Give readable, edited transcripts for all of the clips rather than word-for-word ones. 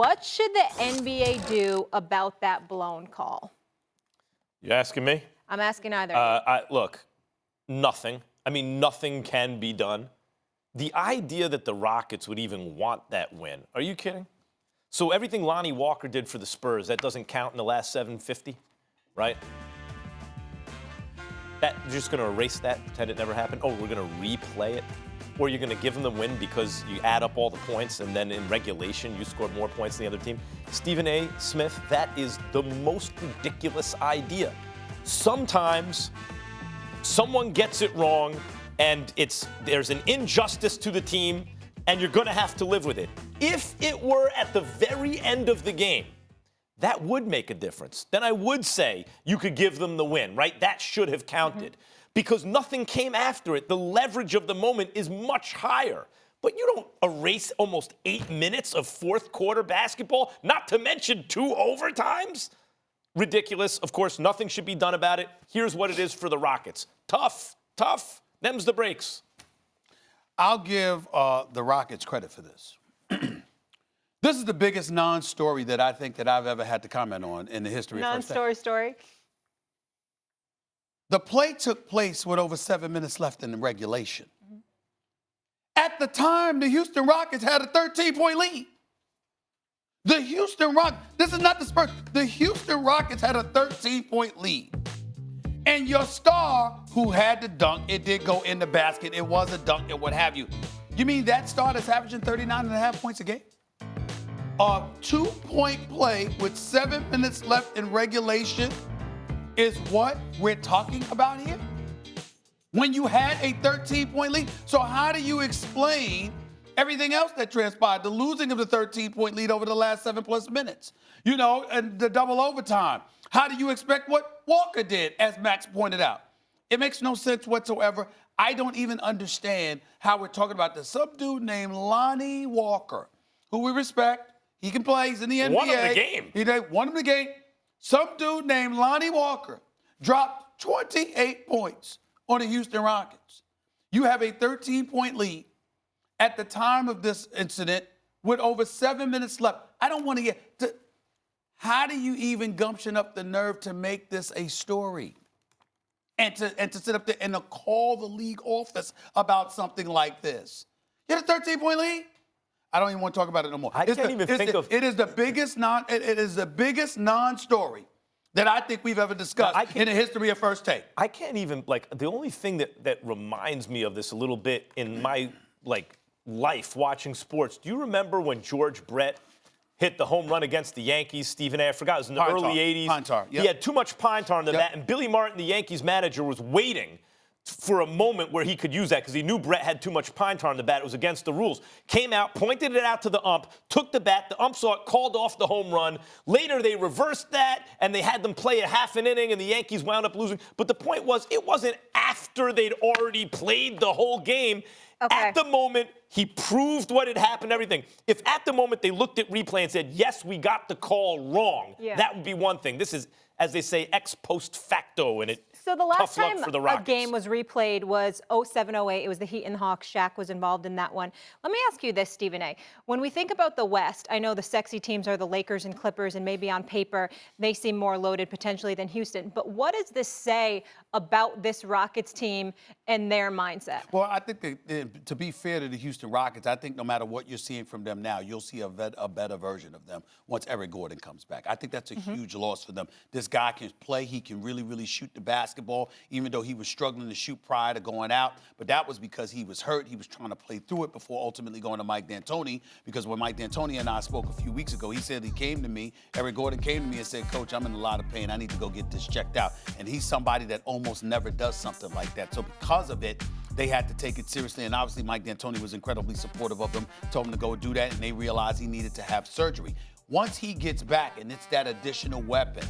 What should the NBA do about that blown call? You asking me? I'm asking either. Look, nothing. I mean, nothing can be done. The idea that the Rockets would even want that win, are you kidding? So everything Lonnie Walker did for the Spurs, that doesn't count in the last 750, right? You're just going to erase that, pretend it never happened? Oh, we're going to replay it? Or you're going to give them the win because you add up all the points and then in regulation you scored more points than the other team? Stephen A. Smith, that is the most ridiculous idea. Sometimes someone gets it wrong and there's an injustice to the team and you're going to have to live with it. If it were at the very end of the game, that would make a difference. Then I would say you could give them the win, right? That should have counted. Because nothing came after it. The leverage of the moment is much higher. But you don't erase almost 8 minutes of fourth quarter basketball, not to mention 2 overtimes. Ridiculous. Of course, nothing should be done about it. Here's what it is for the Rockets. Tough. Them's the breaks. I'll give the Rockets credit for this. This is the biggest non-story that I think that I've ever had to comment on in the history of First Take. Non-story story? The play took place with over 7 minutes left in the regulation. At the time, the Houston Rockets had a 13-point lead. The Houston Rockets, this is not the Spurs, the Houston Rockets had a 13-point lead. And your star, who had the dunk, it did go in the basket, it was a dunk and what have you. You mean that star that's averaging 39.5 points a game? A 2-point play with 7 minutes left in regulation is what we're talking about here? When you had a 13-point lead? So how do you explain everything else that transpired? The losing of the 13-point lead over the last 7+ minutes, and the double overtime. How do you expect what Walker did, as Max pointed out? It makes no sense whatsoever. I don't even understand how we're talking about this. Some dude named Lonnie Walker, who we respect. He can play. He's in the NBA. Won him the game. He won him the game. Some dude named Lonnie Walker dropped 28 points on the Houston Rockets. You have a 13-point lead at the time of this incident with over 7 minutes left. I don't want to get to how do you even gumption up the nerve to make this a story? And to sit up there and to call the league office about something like this. You had a 13-point lead? I don't even want to talk about it no more. It is the biggest non-story that I think we've ever discussed in the history of First Take. I can't even, the only thing that reminds me of this a little bit in my, life watching sports, do you remember when George Brett hit the home run against the Yankees? Stephen A., I forgot, it was in the early 80s. Pine tar, yep. He had too much pine tar on the bat, and Billy Martin, the Yankees manager, was waiting for a moment where he could use that because he knew Brett had too much pine tar on the bat. It was against the rules. Came out, pointed it out to the ump, took the bat. The ump saw it, called off the home run. Later, they reversed that, and they had them play a half an inning, and the Yankees wound up losing. But the point was, it wasn't after they'd already played the whole game. Okay. At the moment, he proved what had happened, everything. If at the moment they looked at replay and said, yes, we got the call wrong, that would be one thing. This is, as they say, ex post facto, and it. So the last time a game was replayed was 07-08. It was the Heat and the Hawks. Shaq was involved in that one. Let me ask you this, Stephen A. When we think about the West, I know the sexy teams are the Lakers and Clippers, and maybe on paper they seem more loaded potentially than Houston. But what does this say about this Rockets team and their mindset? Well, I think that, to be fair to the Houston Rockets, I think no matter what you're seeing from them now, you'll see a better version of them once Eric Gordon comes back. I think that's a huge loss for them. This guy can play. He can really, really shoot the basketball, even though he was struggling to shoot prior to going out. But that was because he was hurt. He was trying to play through it before ultimately going to Mike D'Antoni, because when Mike D'Antoni and I spoke a few weeks ago, he said he came to me, Eric Gordon came to me and said, Coach, I'm in a lot of pain. I need to go get this checked out. And he's somebody that almost never does something like that. So because of it, they had to take it seriously. And obviously Mike D'Antoni was incredibly supportive of them, told him to go do that, and they realized he needed to have surgery. Once he gets back, and it's that additional weapon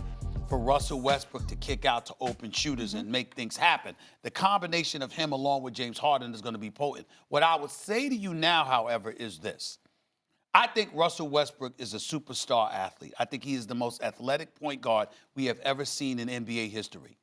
for Russell Westbrook to kick out to open shooters and make things happen. The combination of him along with James Harden is going to be potent. What I would say to you now, however, is this. I think Russell Westbrook is a superstar athlete. I think he is the most athletic point guard we have ever seen in NBA history.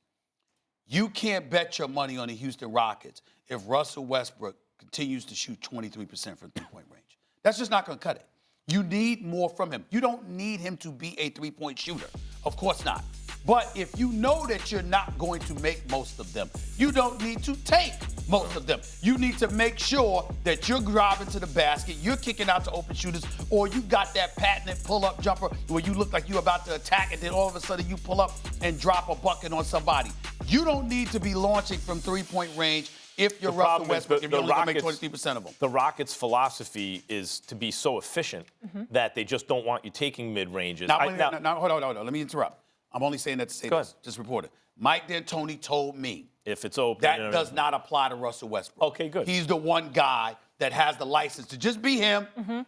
You can't bet your money on the Houston Rockets if Russell Westbrook continues to shoot 23% from three-point range. That's just not going to cut it. You need more from him. You don't need him to be a three-point shooter. Of course not. But if you know that you're not going to make most of them, you don't need to take most of them. You need to make sure that you're driving to the basket, you're kicking out to open shooters, or you got that patented pull-up jumper where you look like you're about to attack, and then all of a sudden you pull up and drop a bucket on somebody. You don't need to be launching from three-point range if you're Russell Westbrook, if you're only going to make 23% of them. The Rockets' philosophy is to be so efficient that they just don't want you taking mid-ranges. Now, hold on. Let me interrupt. I'm only saying that to say this. Just report it. Mike D'Antoni told me if it's open, that does not apply to Russell Westbrook. Okay, good. He's the one guy that has the license to just be him.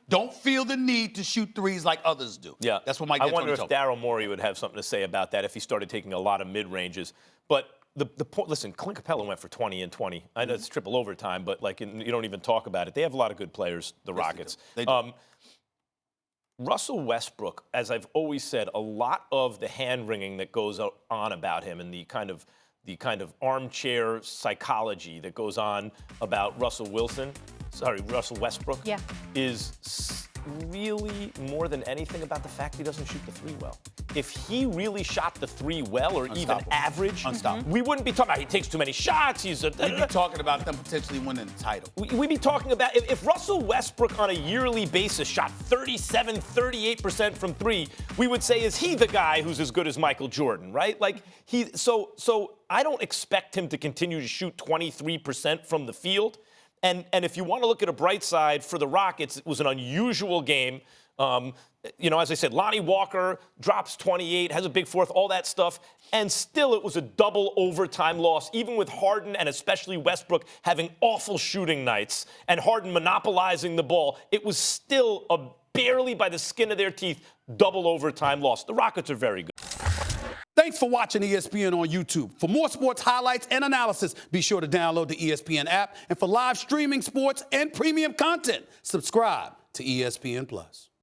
Don't feel the need to shoot threes like others do. Yeah, that's what Mike D'Antoni told me. I wonder if Daryl Morey would have something to say about that if he started taking a lot of mid-ranges. But the point, listen, Clint Capella went for 20 and 20. I know it's triple overtime, but like you don't even talk about it. They have a lot of good players, the Rockets. They do. Russell Westbrook, as I've always said, a lot of the hand-wringing that goes on about him and the kind of armchair psychology that goes on about Russell Westbrook is really more than anything about the fact he doesn't shoot the three well. If he really shot the three well or even average, we wouldn't be talking about he takes too many shots. We'd be talking about them potentially winning the title. We'd be talking about if Russell Westbrook on a yearly basis shot 37, 38% from three, we would say, is he the guy who's as good as Michael Jordan, right? Like so I don't expect him to continue to shoot 23% from the field. And if you want to look at a bright side for the Rockets, it was an unusual game. As I said, Lonnie Walker drops 28, has a big fourth, all that stuff, and still it was a double overtime loss, even with Harden and especially Westbrook having awful shooting nights and Harden monopolizing the ball. It was still a barely by the skin of their teeth double overtime loss. The Rockets are very good. Thanks for watching ESPN on YouTube. For more sports highlights and analysis, be sure to download the ESPN app. And for live streaming sports and premium content, subscribe to ESPN+.